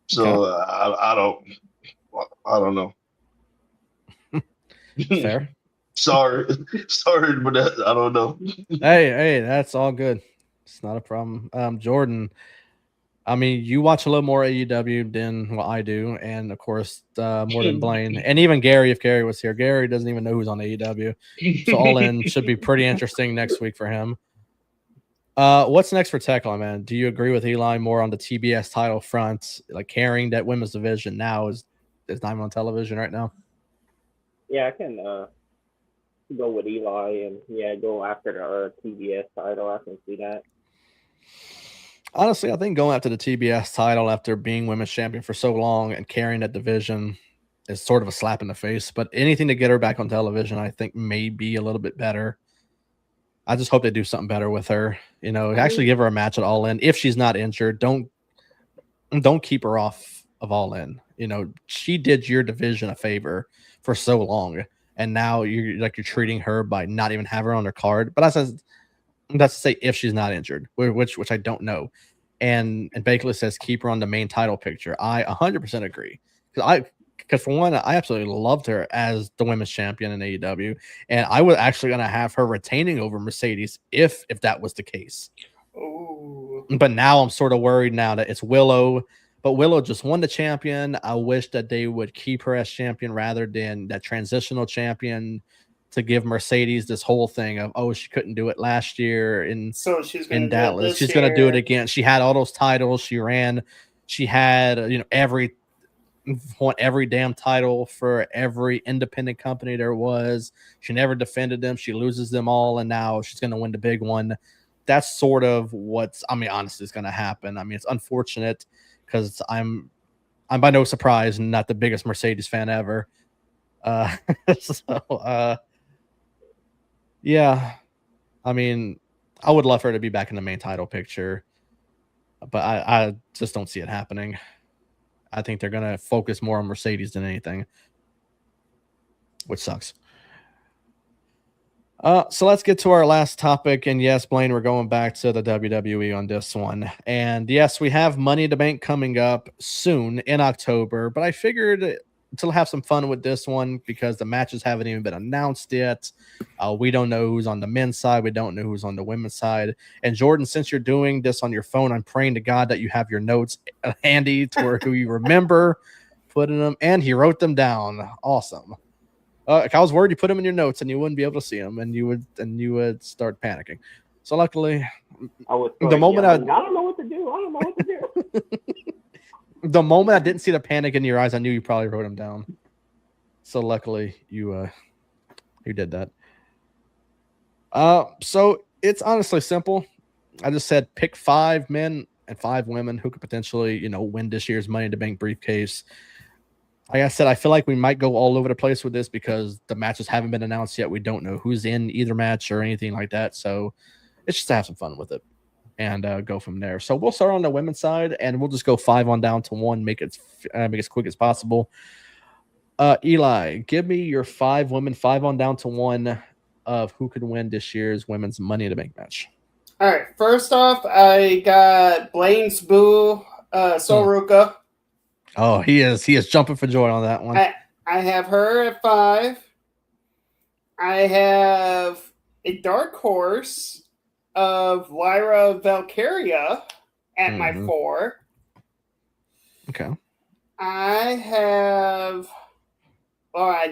So I don't know. Fair. Sorry, but I don't know. Hey, that's all good. It's not a problem. Jordan, I mean, you watch a little more AEW than what I do, and of course, more than Blaine, and even Gary. If Gary was here, Gary doesn't even know who's on AEW. So All In should be pretty interesting next week for him. What's next for Tekla, man? Do you agree with Eli more on the TBS title front, like carrying that women's division now is not even on television right now? Yeah, I can go with Eli and go after the TBS title. I can see that. Honestly, I think going after the TBS title after being women's champion for so long and carrying that division is sort of a slap in the face. But anything to get her back on television, I think may be a little bit better. I just hope they do something better with her. Actually give her a match at All In. If she's not injured, don't keep her off of All In. She did your division a favor for so long, and now you're treating her by not even having her on her card. But that's to say if she's not injured, which I don't know. And Baker says keep her on the main title picture. I 100% agree because for one, I absolutely loved her as the women's champion in AEW, and I was actually going to have her retaining over Mercedes if that was the case. Oh. But now I'm sort of worried now that it's Willow. But Willow just won the champion. I wish that they would keep her as champion rather than that transitional champion to give Mercedes this whole thing of, she couldn't do it last year in Dallas. She's going to do it again. She had all those titles. She ran. She had, won every damn title for every independent company there was. She never defended them. She loses them all, and now she's going to win the big one. That's sort of honestly, is going to happen. I mean, it's unfortunate because I'm by no surprise not the biggest Mercedes fan ever. Yeah, I mean, I would love her to be back in the main title picture, but I just don't see it happening. I think they're going to focus more on Mercedes than anything, which sucks. So let's get to our last topic. And yes, Blaine, we're going back to the WWE on this one. And yes, we have Money in the Bank coming up soon in October, but I figured to have some fun with this one because the matches haven't even been announced yet. We don't know who's on the men's side. We don't know who's on the women's side. And Jordan, since you're doing this on your phone, I'm praying to God that you have your notes handy to where who you remember putting them, and he wrote them down. Awesome. If I was worried you put them in your notes and you wouldn't be able to see them, and you would start panicking. So luckily, the moment I don't know what to do. The moment I didn't see the panic in your eyes, I knew you probably wrote them down. So luckily, you did that. So it's honestly simple. I just said pick 5 men and 5 women who could potentially, win this year's Money in the Bank briefcase. Like I said, I feel like we might go all over the place with this because the matches haven't been announced yet. We don't know who's in either match or anything like that. So it's just to have some fun with it and go from there. So we'll start on the women's side, and we'll just go 5 on down to 1, make it as quick as possible. Eli, give me your 5 women, 5 on down to 1. of who could win this year's women's Money in the Bank match. All right. First off, I got Blaine's Boo, Soruka. Oh, he is jumping for joy on that one. I have her at 5. I have a dark horse of Lyra Valkyria at my 4. Okay. I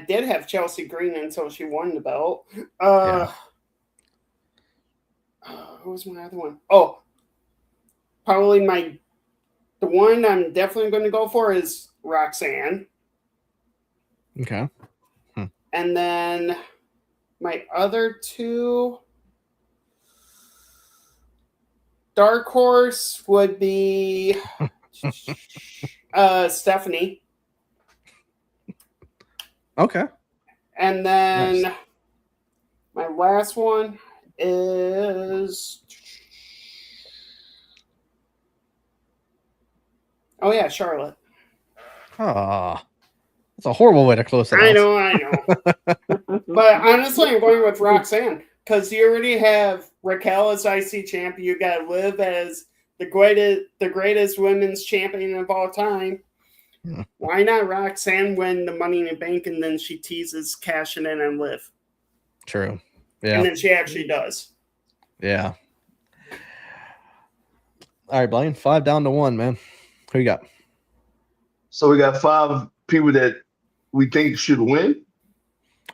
did have Chelsea Green until she won the belt. Who was my other one? Oh, probably the one I'm definitely going to go for is Roxanne. Okay. And then my other 2 dark horse would be Stephanie. Okay. And then Nice. my last one is Charlotte. Ah, that's a horrible way to close it. I know. But honestly, I'm going with Roxanne because you already have Raquel as IC champion. You got Liv as the greatest women's champion of all time. Yeah. Why not Roxanne win the Money in the Bank and then she teases cashing in on Liv? True. Yeah. And then she actually does. Yeah. All right, Blaine. 5 down to 1, man. Who you got? So we got 5 people that we think should win.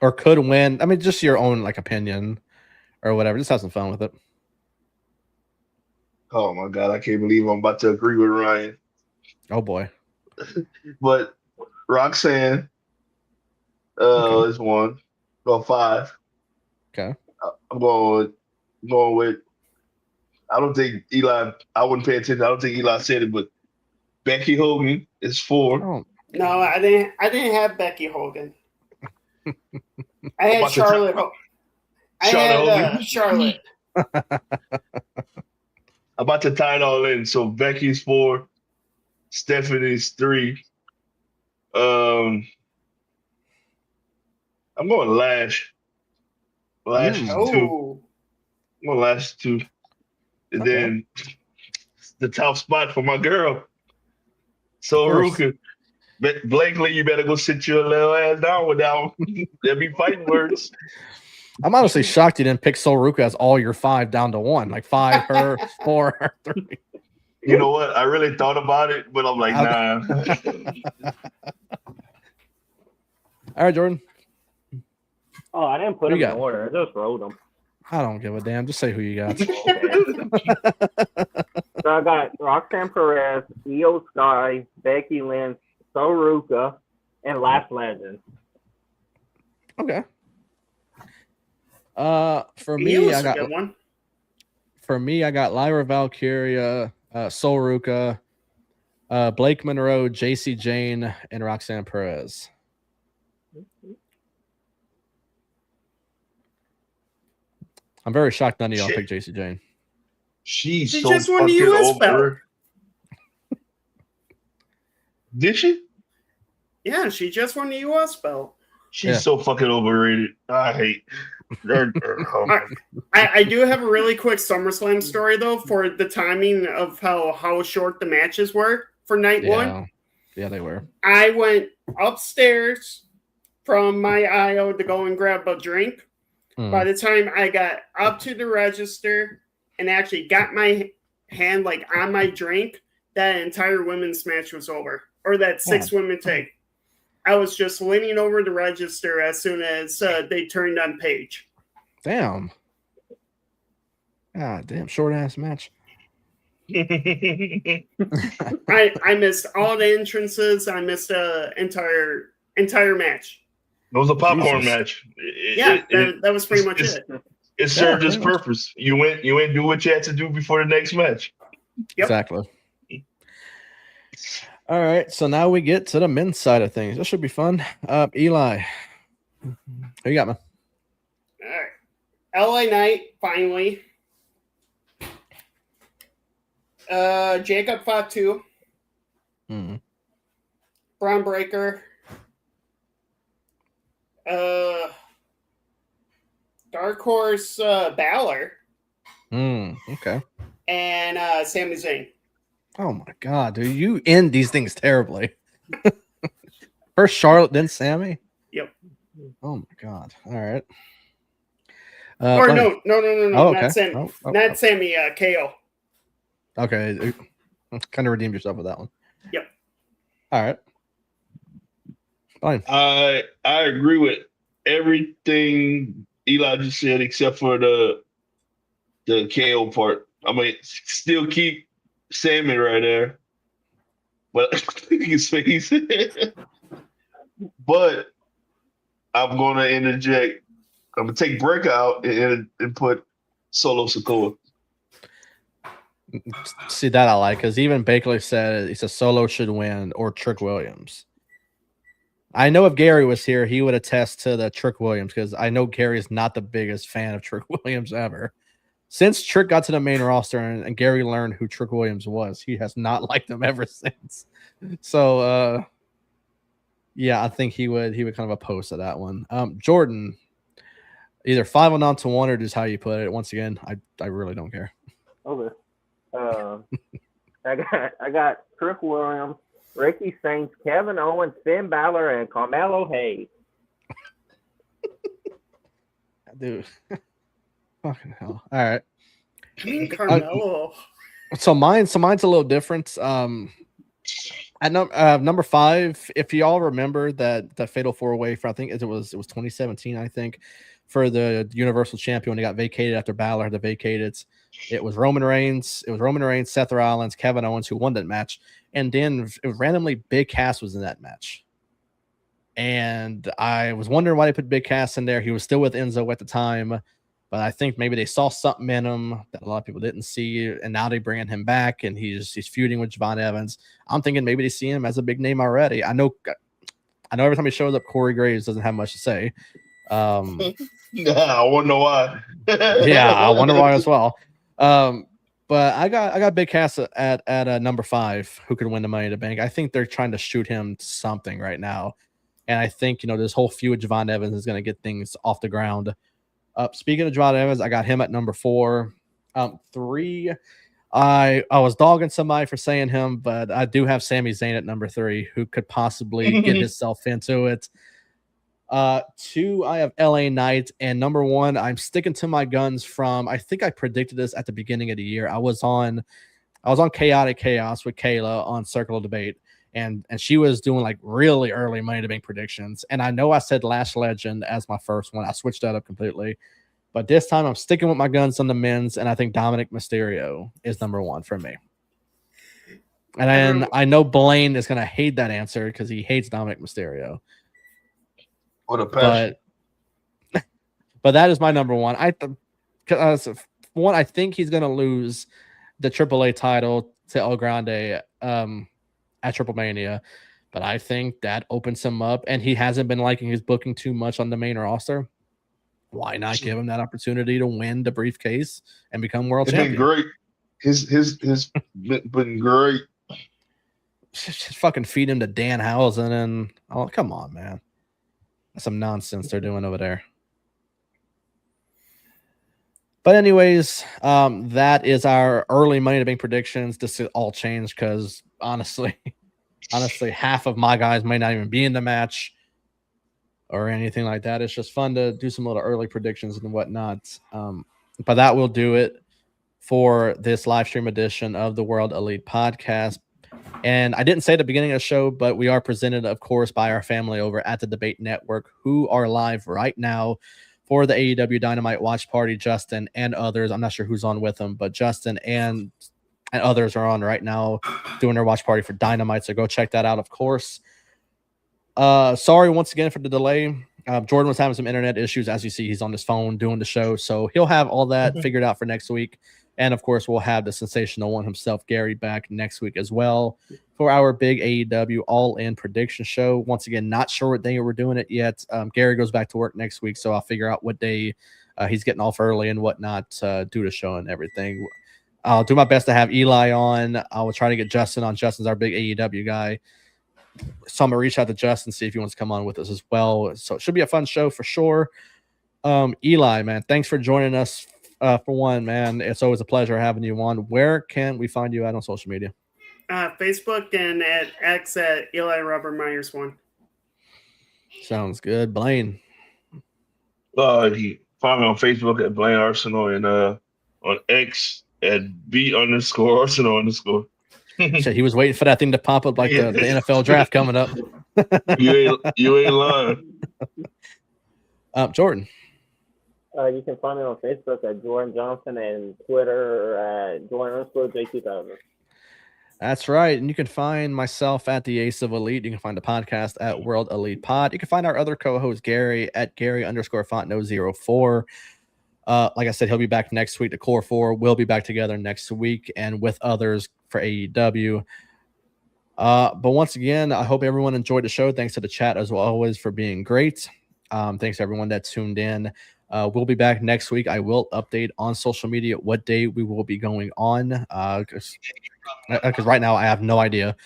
Or could win. I mean, just your own opinion or whatever. Just have some fun with it. Oh my God, I can't believe I'm about to agree with Ryan. Oh boy. But Roxanne is 1. Go 5. Okay. I'm going with. I don't think Eli. I wouldn't pay attention. I don't think Eli said it, but Becky Hogan is 4. Oh. No, I didn't have Becky Hogan. I had Charlotte. Charlotte. I'm about to tie it all in. So Becky's 4, Stephanie's 3. I'm going Lash. Lash is 2. Oh. I'm going Lash 2. And then the top spot for my girl. So Ruka. Blakely, you better go sit your little ass down with that one. There'll be fighting words. I'm honestly shocked you didn't pick Sol Ruka as all your 5 down to 1. 5 her, 4 her, 3. You know what? I really thought about it, but I'm like, nah. All right, Jordan. Oh, I didn't put Who them you in got? order. I just wrote them. I don't give a damn. Just say who you got. So I got Roxanne Perez, Io Sky, Becky Lynch, Soruka, and Last Legend. Okay. For me, Io's a good one. For me, I got Lyra Valkyria, Sol Ruka, Blake Monroe, JC Jane, and Roxanne Perez. I'm very shocked none of y'all picked JC Jane. She so just won the fucking US belt. over. Did she? Yeah, she just won the US belt. She's so fucking overrated. I hate her. I do have a really quick SummerSlam story though for the timing of how short the matches were for night 1. Yeah, they were. I went upstairs from my IO to go and grab a drink. By the time I got up to the register and actually got my hand on my drink, that entire women's match was over. Or that 6-women take. I was just leaning over the register as soon as they turned on Paige. Damn. God damn, short ass match. I missed all the entrances. I missed the entire match. It was a popcorn match. That was pretty much it. It served its purpose. You went do what you had to do before the next match. Yep. Exactly. All right, so now we get to the men's side of things. This should be fun. Eli, who you got, man? All right. LA Knight, finally. Jacob Fatu. Braun Breaker. Dark Horse Balor. Okay. And Sami Zayn. Oh my god, dude, you end these things terribly. First Charlotte, then Sammy. Yep. Oh my god. All right. Or no, Oh, okay. not Sammy. Not Sammy. KO. Okay. Kind of redeemed yourself with that one. Yep. All right. Fine. I agree with everything Eli just said except for the KO part. I mean, still keep Sammy right there, but his face. But I'm gonna interject. I'm gonna take Breakout and put Solo Sikoa. See, that I like, because even Bakley said he said Solo should win or Trick Williams. I know if Gary was here, he would attest to the Trick Williams, because I know Gary is not the biggest fan of Trick Williams ever. Since Trick got to the main roster and Gary learned who Trick Williams was, he has not liked him ever since. So, yeah, I think he would kind of oppose to that one. Jordan, either 5-0 to 1 or just how you put it. Once again, I really don't care. Okay. I got Trick Williams, Ricky Saints, Kevin Owens, Finn Balor, and Carmelo Hayes. Dude. Fucking hell. All right. I mean, Carmelo. So mine's a little different. At number 5, if y'all remember that fatal 4-way for, I think it was 2017, I think, for the Universal Champion, he got vacated after Balor had to vacate it. It was Roman Reigns. It was Roman Reigns, Seth Rollins, Kevin Owens who won that match, and then randomly Big Cass was in that match. And I was wondering why they put Big Cass in there. He was still with Enzo at the time, but I think maybe they saw something in him that a lot of people didn't see, and now they're bringing him back, and he's feuding with Javon Evans. I'm thinking maybe they see him as a big name already. I know every time he shows up, Corey Graves doesn't have much to say. I wonder why. Yeah, I wonder why as well. But I got Big Cass at number 5, who could win the Money in the Bank. I think they're trying to shoot him to something right now, and I think this whole feud with Javon Evans is going to get things off the ground. Speaking of Javon Evans, I got him at number 4. 3, I was dogging somebody for saying him, but I do have Sami Zayn at number 3, who could possibly get himself into it. 2, I have LA Knight, and number 1, I'm sticking to my guns from, I think I predicted this at the beginning of the year. I was on Chaotic Chaos with Kayla on Circle of Debate, and she was doing like really early Money to Bank predictions. And I know I said Lash Legend as my first one. I switched that up completely. But this time I'm sticking with my guns on the men's, and I think Dominic Mysterio is number 1 for me. And then I know Blaine is going to hate that answer because he hates Dominic Mysterio. What a passion. But that is my number 1. I think he's going to lose the AAA title to El Grande at Triple Mania. But I think that opens him up, and he hasn't been liking his booking too much on the main roster. Why not give him that opportunity to win the briefcase and become world champion? It's been great. His been great. Just fucking feed him to Danhausen and come on, man. That's some nonsense they're doing over there. But anyways, that is our early Money to Bank predictions. This all changed because honestly, half of my guys may not even be in the match or anything like that. It's just fun to do some little early predictions and whatnot. But that will do it for this live stream edition of the World Elite Podcast. And I didn't say at the beginning of the show, but we are presented, of course, by our family over at the Debate Network, who are live right now for the AEW Dynamite Watch Party. Justin and others, I'm not sure who's on with them, but Justin and others are on right now doing their watch party for Dynamite. So go check that out, of course. Sorry once again for the delay. Jordan was having some internet issues. As you see, he's on his phone doing the show. So he'll have all that figured out for next week. And of course, we'll have the sensational one himself, Gary, back next week as well for our big AEW All-In prediction show. Once again, not sure what day we're doing it yet. Gary goes back to work next week, so I'll figure out what day he's getting off early and whatnot to do the show and everything. I'll do my best to have Eli on. I will try to get Justin on. Justin's our big AEW guy. So I'm going to reach out to Justin, see if he wants to come on with us as well. So it should be a fun show for sure. Eli, man, thanks for joining us. For one, man, it's always a pleasure having you on. Where can we find you at on social media? Facebook and at X at Eli Robert Myers 1. Sounds good. Blaine. You find me on Facebook at Blaine Arsenal and on X at B_Arsenal_. Shit, he was waiting for that thing to pop up like the NFL draft coming up. You ain't lying. Jordan. You can find me on Facebook at Jordan Johnson and Twitter at Jordan_J2000. That's right. And you can find myself at the Ace of Elite. You can find the podcast at World Elite Pod. You can find our other co-host, Gary, at Gary_Fontenot04. Like I said, he'll be back next week. The Core 4 will be back together next week and with others for AEW. But once again, I hope everyone enjoyed the show. Thanks to the chat as always for being great. Thanks to everyone that tuned in. We'll be back next week. I will update on social media what day we will be going on. Because right now I have no idea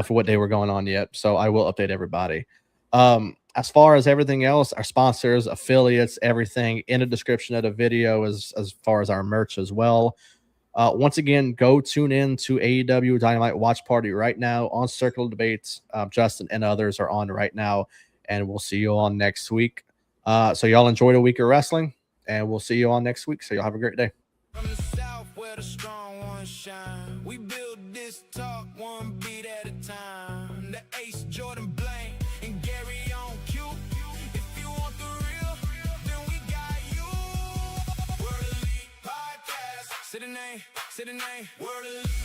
for what day we're going on yet. So I will update everybody. As far as everything else, our sponsors, affiliates, everything in the description of the video as far as our merch as well. Once again, go tune in to AEW Dynamite Watch Party right now on Circle of Debates. Justin and others are on right now, and we'll see you all next week. So y'all enjoyed a week of wrestling, and we'll see you all next week. So y'all have a great day. From the south where the strong ones shine, we build this talk one beat at a time. The Ace, Jordan, Blaine, and Gary on cue. If you want the real, then we got you. World Elite Podcast. Say the name, World Elite.